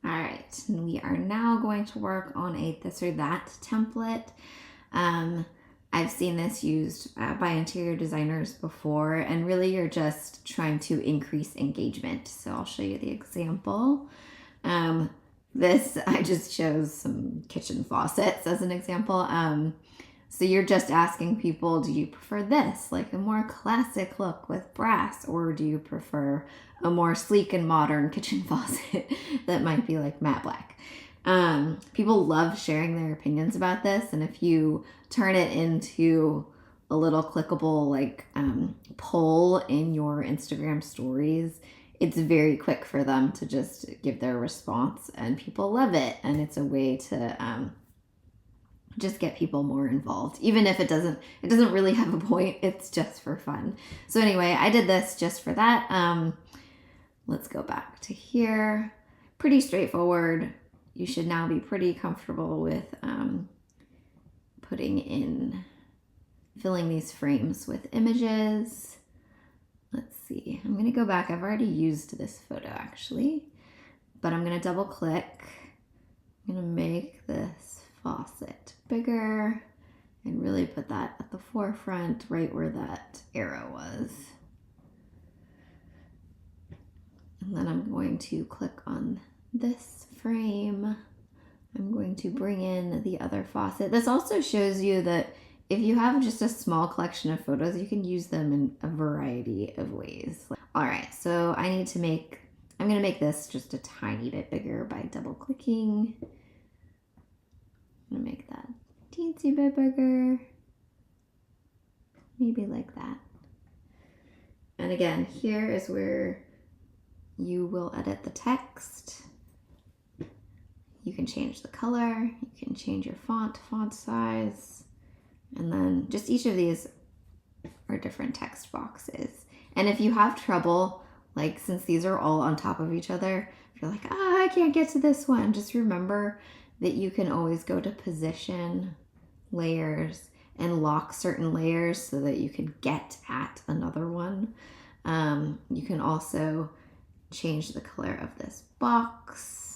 All right, and we are now going to work on a this or that template. I've seen this used by interior designers before, and really you're just trying to increase engagement. So I'll show you the example. This, I just chose some kitchen faucets as an example. So you're just asking people, do you prefer this, like a more classic look with brass, or do you prefer a more sleek and modern kitchen faucet that might be like matte black? People love sharing their opinions about this, and if you turn it into a little clickable like poll in your Instagram stories, it's very quick for them to just give their response, and people love it. And it's a way to just get people more involved, even if it doesn't really have a point. It's just for fun. So anyway, I did this just for that. Let's go back to here. Pretty straightforward. You should now be pretty comfortable with filling these frames with images. Let's see, I'm gonna go back. I've already used this photo actually, but I'm gonna double click. I'm gonna make this faucet bigger and really put that at the forefront, right where that arrow was. And then I'm going to click on this frame. I'm going to bring in the other faucet. This also shows you that if you have just a small collection of photos, you can use them in a variety of ways. All right, so I'm gonna make this just a tiny bit bigger by double clicking. I'm gonna make that teensy bit bigger, maybe like that. And again, here is where you will edit the text. You can change the color, you can change your font size, and then just each of these are different text boxes. And if you have trouble, like since these are all on top of each other, if you're like, I can't get to this one, just remember that you can always go to position, layers, and lock certain layers so that you can get at another one. You can also change the color of this box.